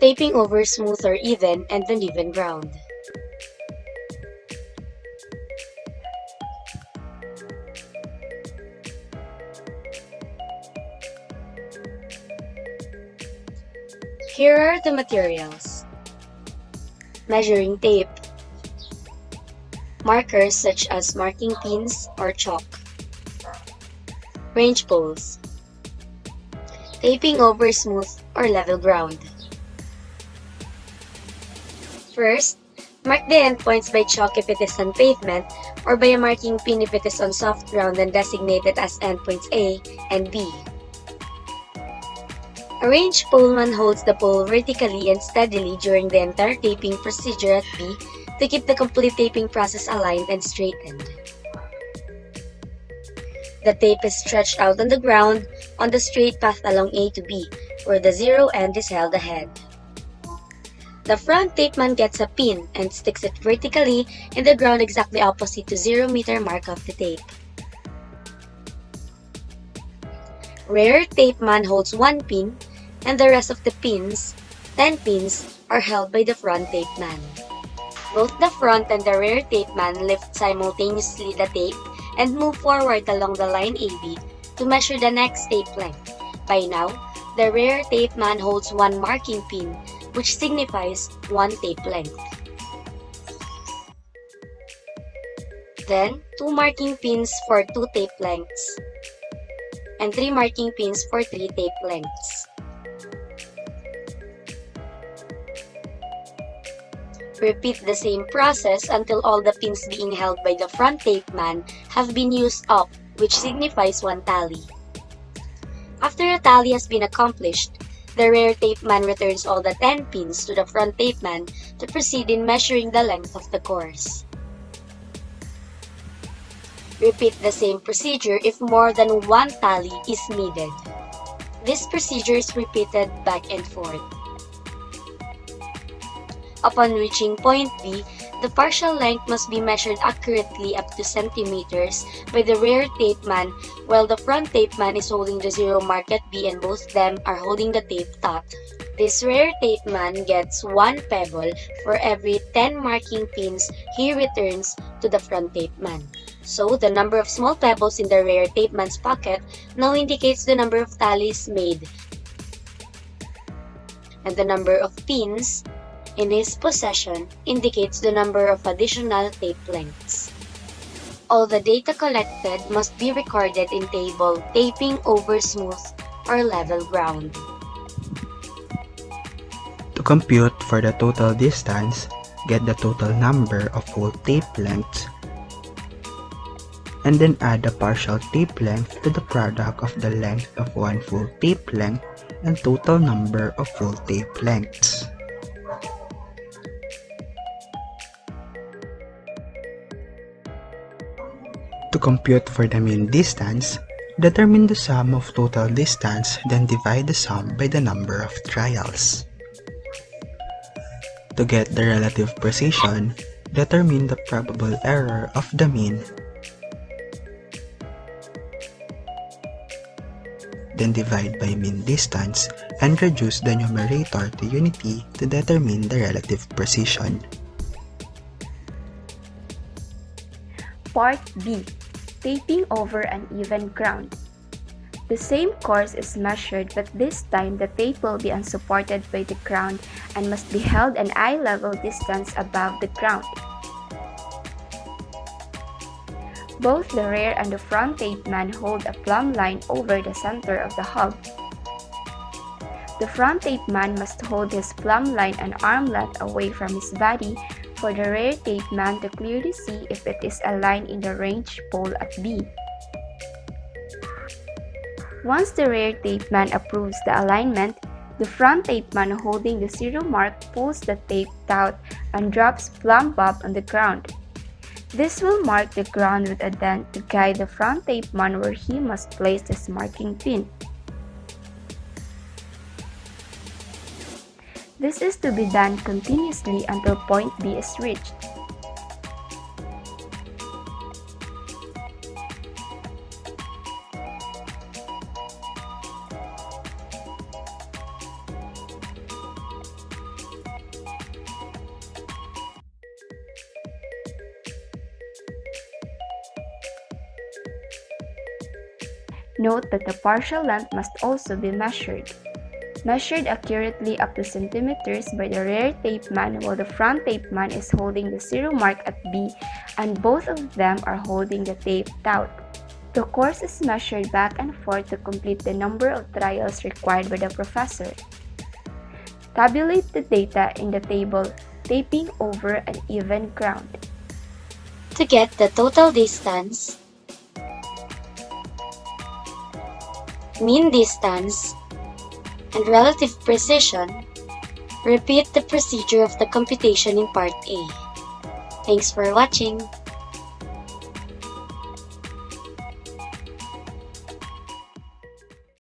taping over smooth or even and uneven ground. Here are the materials: measuring tape, markers such as marking pins or chalk, range poles, taping over smooth or level ground. First, mark the endpoints by chalk if it is on pavement, or by a marking pin if it is on soft ground and designated as endpoints A and B. A range poleman holds the pole vertically and steadily during the entire taping procedure at B to keep the complete taping process aligned and straightened. The tape is stretched out on the ground on the straight path along A to B, where the zero end is held ahead. The front tapeman gets a pin and sticks it vertically in the ground exactly opposite to 0-meter mark of the tape. Rear tapeman holds one pin, and the rest of the pins, 10 pins, are held by the front tapeman. Both the front and the rear tapeman lift simultaneously the tape and move forward along the line AB to measure the next tape length. By now, the rear tapeman holds one marking pin, which signifies one tape length. Then, 2 marking pins for 2 tape lengths, and 3 marking pins for 3 tape lengths. Repeat the same process until all the pins being held by the front tapeman have been used up, which signifies one tally. After a tally has been accomplished, the rear tapeman returns all the 10 pins to the front tapeman to proceed in measuring the length of the course. Repeat the same procedure if more than one tally is needed. This procedure is repeated back and forth. Upon reaching point B, the partial length must be measured accurately up to centimeters by the rear tapeman while the front tapeman is holding the zero mark at B and both them are holding the tape taut. This rear tapeman gets 1 pebble for every 10 marking pins he returns to the front tapeman. So, the number of small pebbles in the rear tapeman's pocket now indicates the number of tallies made, and the number of pins in his possession indicates the number of additional tape lengths. All the data collected must be recorded in table taping over smooth or level ground. To compute for the total distance, get the total number of full tape lengths and then add the partial tape length to the product of the length of one full tape length and total number of full tape lengths. To compute for the mean distance, determine the sum of total distance, then divide the sum by the number of trials. To get the relative precision, determine the probable error of the mean, then divide by mean distance and reduce the numerator to unity to determine the relative precision. Part B. Taping over uneven ground. The same course is measured, but this time the tape will be unsupported by the ground and must be held an eye-level distance above the ground. Both the rear and the front tapeman hold a plumb line over the center of the hub. The front tapeman must hold his plumb line an arm length away from his body for the rear tapeman to clearly see if it is aligned in the range pole at B. Once the rear tapeman approves the alignment, the front tapeman holding the zero mark pulls the tape taut and drops plumb bob on the ground. This will mark the ground with a dent to guide the front tapeman where he must place his marking pin. This is to be done continuously until point B is reached. Note that the partial length must also be measured. Measured accurately up to centimeters by the rear tape man while the front tape man is holding the zero mark at B and both of them are holding the taped out. The course is measured back and forth to complete the number of trials required by the professor. Tabulate the data in the table taping over an even ground. To get the total distance, mean distance, and relative precision, repeat the procedure of the computation in Part A. Thanks for watching!